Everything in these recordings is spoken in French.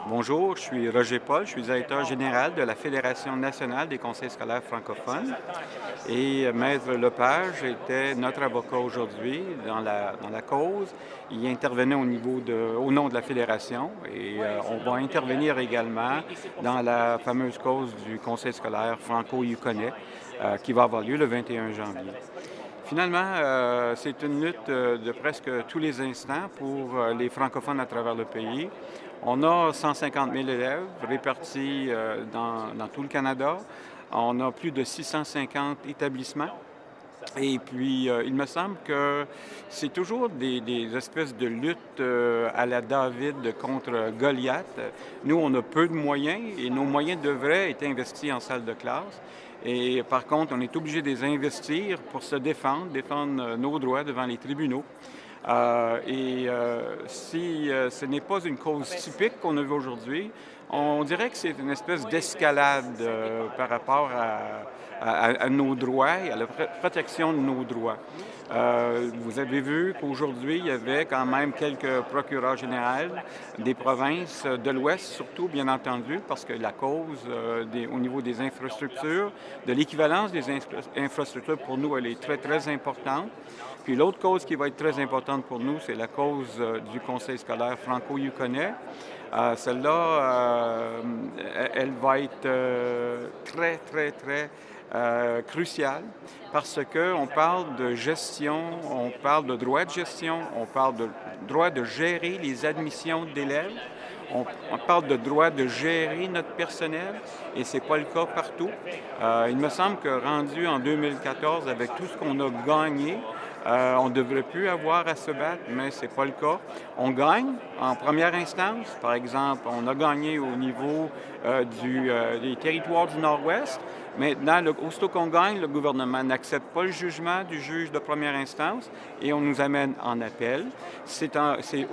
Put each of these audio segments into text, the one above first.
Bonjour, je suis Roger Paul, je suis directeur général de la Fédération nationale des conseils scolaires francophones et Maître Lepage était notre avocat aujourd'hui dans la cause. Il intervenait au nom de la Fédération et on va intervenir également dans la fameuse cause du conseil scolaire franco-yukonais qui va avoir lieu le 21 janvier. Finalement, c'est une lutte de presque tous les instants pour les francophones à travers le pays. On a 150 000 élèves répartis dans tout le Canada. On a plus de 650 établissements. Et puis, il me semble que c'est toujours des espèces de luttes à la David contre Goliath. Nous, on a peu de moyens et nos moyens devraient être investis en salle de classe. Et par contre, on est obligé de les investir pour se défendre nos droits devant les tribunaux. Si ce n'est pas une cause typique qu'on a vue aujourd'hui, on dirait que c'est une espèce d'escalade par rapport à nos droits et à la protection de nos droits. Vous avez vu qu'aujourd'hui, il y avait quand même quelques procureurs généraux des provinces de l'Ouest, surtout, bien entendu, parce que la cause au niveau des infrastructures, de l'équivalence des infrastructures, pour nous, elle est très, très importante. Puis l'autre cause qui va être très importante pour nous, c'est la cause du conseil scolaire franco-yukonais. Celle-là, elle va être très, très, très cruciale parce qu'on parle de gestion, on parle de droit de gestion, on parle de droit de gérer les admissions d'élèves, on parle de droit de gérer notre personnel et c'est pas le cas partout. Il me semble que rendu en 2014, avec tout ce qu'on a gagné, on ne devrait plus avoir à se battre, mais ce n'est pas le cas. On gagne en première instance. Par exemple, on a gagné au niveau des territoires du Nord-Ouest. Maintenant, aussitôt qu'on gagne, le gouvernement n'accepte pas le jugement du juge de première instance et on nous amène en appel. C'est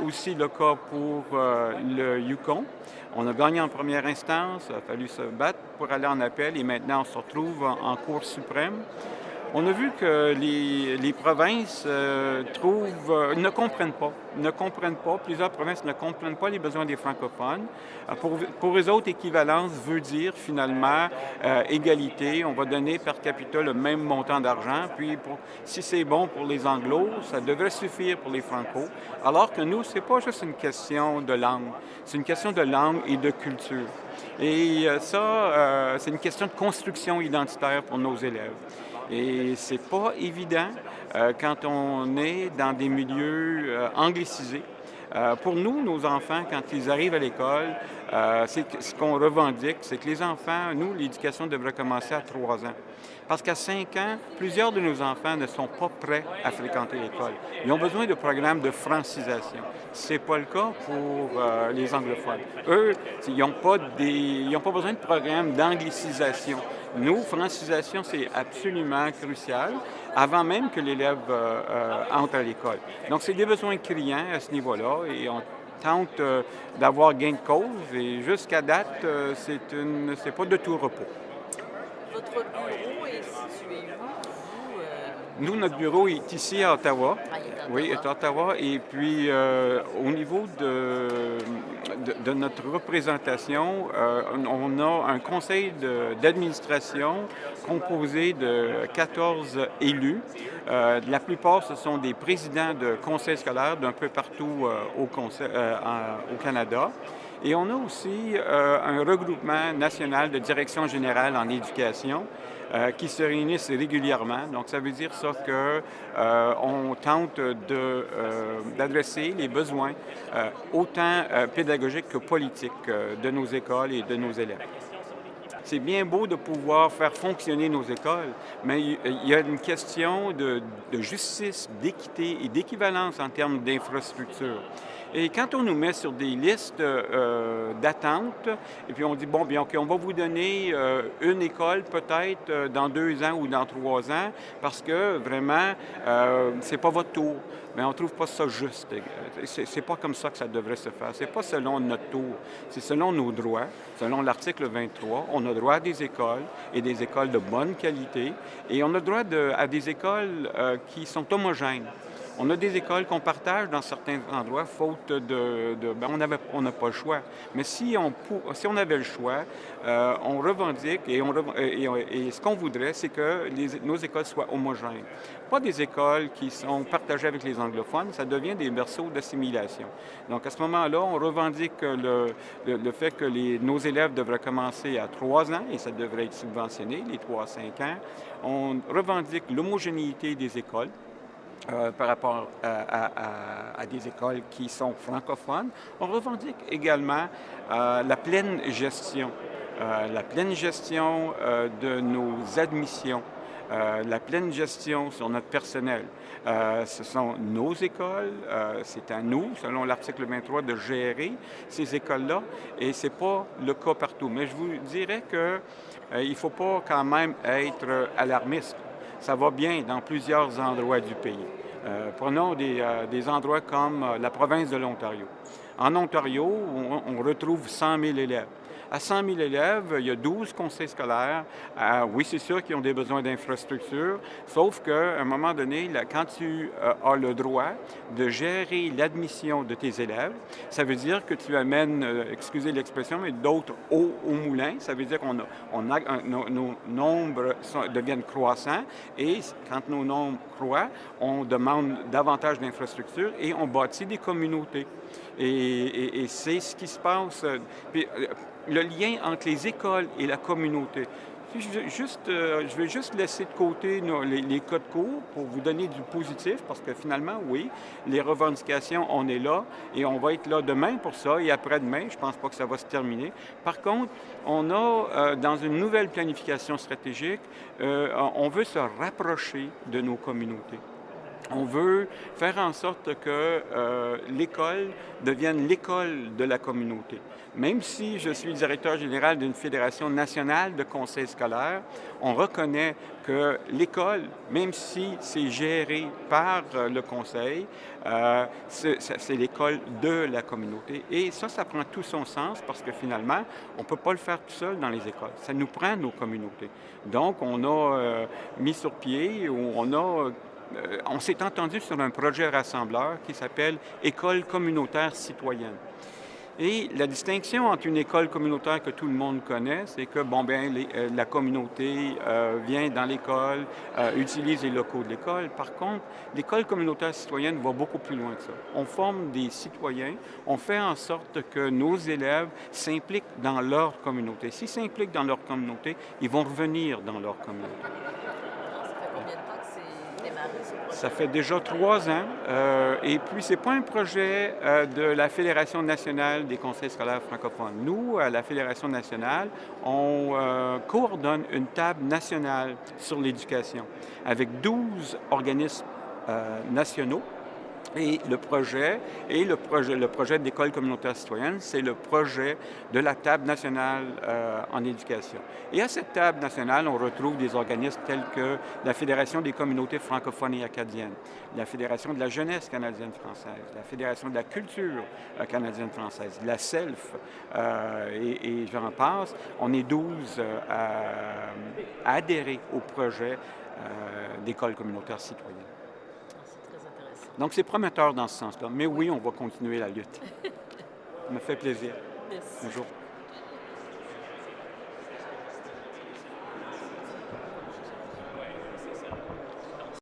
aussi le cas pour le Yukon. On a gagné en première instance, il a fallu se battre pour aller en appel et maintenant on se retrouve en Cour suprême. On a vu que les provinces ne comprennent pas, plusieurs provinces ne comprennent pas les besoins des francophones. Pour eux autres, équivalence veut dire finalement égalité. On va donner per capita le même montant d'argent, puis si c'est bon pour les anglos, ça devrait suffire pour les francos. Alors que nous, c'est pas juste une question de langue, c'est une question de langue et de culture. Et c'est une question de construction identitaire pour nos élèves. Et c'est pas évident quand on est dans des milieux anglicisés. Pour nous, nos enfants, quand ils arrivent à l'école, ce qu'on revendique, c'est que les enfants, nous, l'éducation devrait commencer à 3 ans. Parce qu'à 5 ans, plusieurs de nos enfants ne sont pas prêts à fréquenter l'école. Ils ont besoin de programmes de francisation. Ce n'est pas le cas pour les anglophones. Eux, ils n'ont pas besoin de programmes d'anglicisation. Nous, francisation, c'est absolument crucial, avant même que l'élève entre à l'école. Donc, c'est des besoins criants à ce niveau-là et on tente d'avoir gain de cause et jusqu'à date, c'est pas de tout repos. Votre bureau est situé où, vous? Nous, notre bureau est ici à Ottawa. Ah, il est à Oui, est à Ottawa. Ottawa. Et puis, au niveau de notre représentation, on a un conseil d'administration composé de 14 élus. La plupart, ce sont des présidents de conseils scolaires d'un peu partout au Canada. Et on a aussi un regroupement national de direction générale en éducation qui se réunissent régulièrement. Donc, ça veut dire ça qu'on tente d'adresser les besoins autant pédagogiques que politiques de nos écoles et de nos élèves. C'est bien beau de pouvoir faire fonctionner nos écoles, mais il y a une question de justice, d'équité et d'équivalence en termes d'infrastructure. Et quand on nous met sur des listes d'attente, et puis on dit, bon, bien, OK, on va vous donner une école peut-être dans 2 ans ou dans 3 ans, parce que vraiment, c'est pas votre tour. Mais on trouve pas ça juste. C'est pas comme ça que ça devrait se faire. C'est pas selon notre tour. C'est selon nos droits. Selon l'article 23, on a droit à des écoles et des écoles de bonne qualité. Et on a droit à des écoles qui sont homogènes. On a des écoles qu'on partage dans certains endroits, faute ben, on n'a pas le choix. Mais si on avait le choix, on revendique et ce qu'on voudrait, c'est que nos écoles soient homogènes. Pas des écoles qui sont partagées avec les anglophones, ça devient des berceaux d'assimilation. Donc à ce moment-là, on revendique le fait que nos élèves devraient commencer à 3 ans et ça devrait être subventionné, les 3 à 5 ans. On revendique l'homogénéité des écoles. Par rapport à des écoles qui sont francophones. On revendique également la pleine gestion. La pleine gestion de nos admissions. La pleine gestion sur notre personnel. Ce sont nos écoles, c'est à nous, selon l'article 23, de gérer ces écoles-là, et ce n'est pas le cas partout. Mais je vous dirais qu'il ne faut pas quand même être alarmiste. Ça va bien dans plusieurs endroits du pays. Prenons des endroits comme la province de l'Ontario. En Ontario, on retrouve 100 000 élèves. À 100 000 élèves, il y a 12 conseils scolaires. Oui, c'est sûr qu'ils ont des besoins d'infrastructures, sauf qu'à un moment donné, quand tu as le droit de gérer l'admission de tes élèves, ça veut dire que tu amènes, excusez l'expression, mais d'autres eau au moulin. Ça veut dire nos nombres deviennent croissants et quand nos nombres croissent, on demande davantage d'infrastructures et on bâtit des communautés. Et c'est ce qui se passe. Puis, le lien entre les écoles et la communauté. Je vais juste laisser de côté les codes courts pour vous donner du positif, parce que finalement, oui, les revendications, on est là et on va être là demain pour ça et après-demain. Je ne pense pas que ça va se terminer. Par contre, on a, dans une nouvelle planification stratégique, on veut se rapprocher de nos communautés. On veut faire en sorte que l'école devienne l'école de la communauté. Même si je suis directeur général d'une fédération nationale de conseils scolaires, on reconnaît que l'école, même si c'est géré par le conseil, c'est l'école de la communauté. Et ça prend tout son sens parce que finalement, on ne peut pas le faire tout seul dans les écoles. Ça nous prend nos communautés. Donc, on a mis sur pied, ou on s'est entendu sur un projet rassembleur qui s'appelle École communautaire citoyenne. Et la distinction entre une école communautaire que tout le monde connaît, c'est que la communauté vient dans l'école, utilise les locaux de l'école. Par contre, l'école communautaire citoyenne va beaucoup plus loin que ça. On forme des citoyens, on fait en sorte que nos élèves s'impliquent dans leur communauté. S'ils s'impliquent dans leur communauté, ils vont revenir dans leur communauté. Ça fait combien de temps que c'est démarré, ce projet? Ça fait déjà 3 ans. Et puis, ce n'est pas un projet de la Fédération nationale des conseils scolaires francophones. Nous, à la Fédération nationale, on coordonne une table nationale sur l'éducation avec 12 organismes nationaux. Et le projet d'école communautaire citoyenne, c'est le projet de la table nationale en éducation. Et à cette table nationale, on retrouve des organismes tels que la Fédération des communautés francophones et acadiennes, la Fédération de la jeunesse canadienne-française, la Fédération de la culture canadienne-française, la CELF, et j'en passe. On est 12 à adhérer au projet d'école communautaire citoyenne. Donc, c'est prometteur dans ce sens-là. Mais oui, on va continuer la lutte. Ça me fait plaisir. Merci. Bonjour.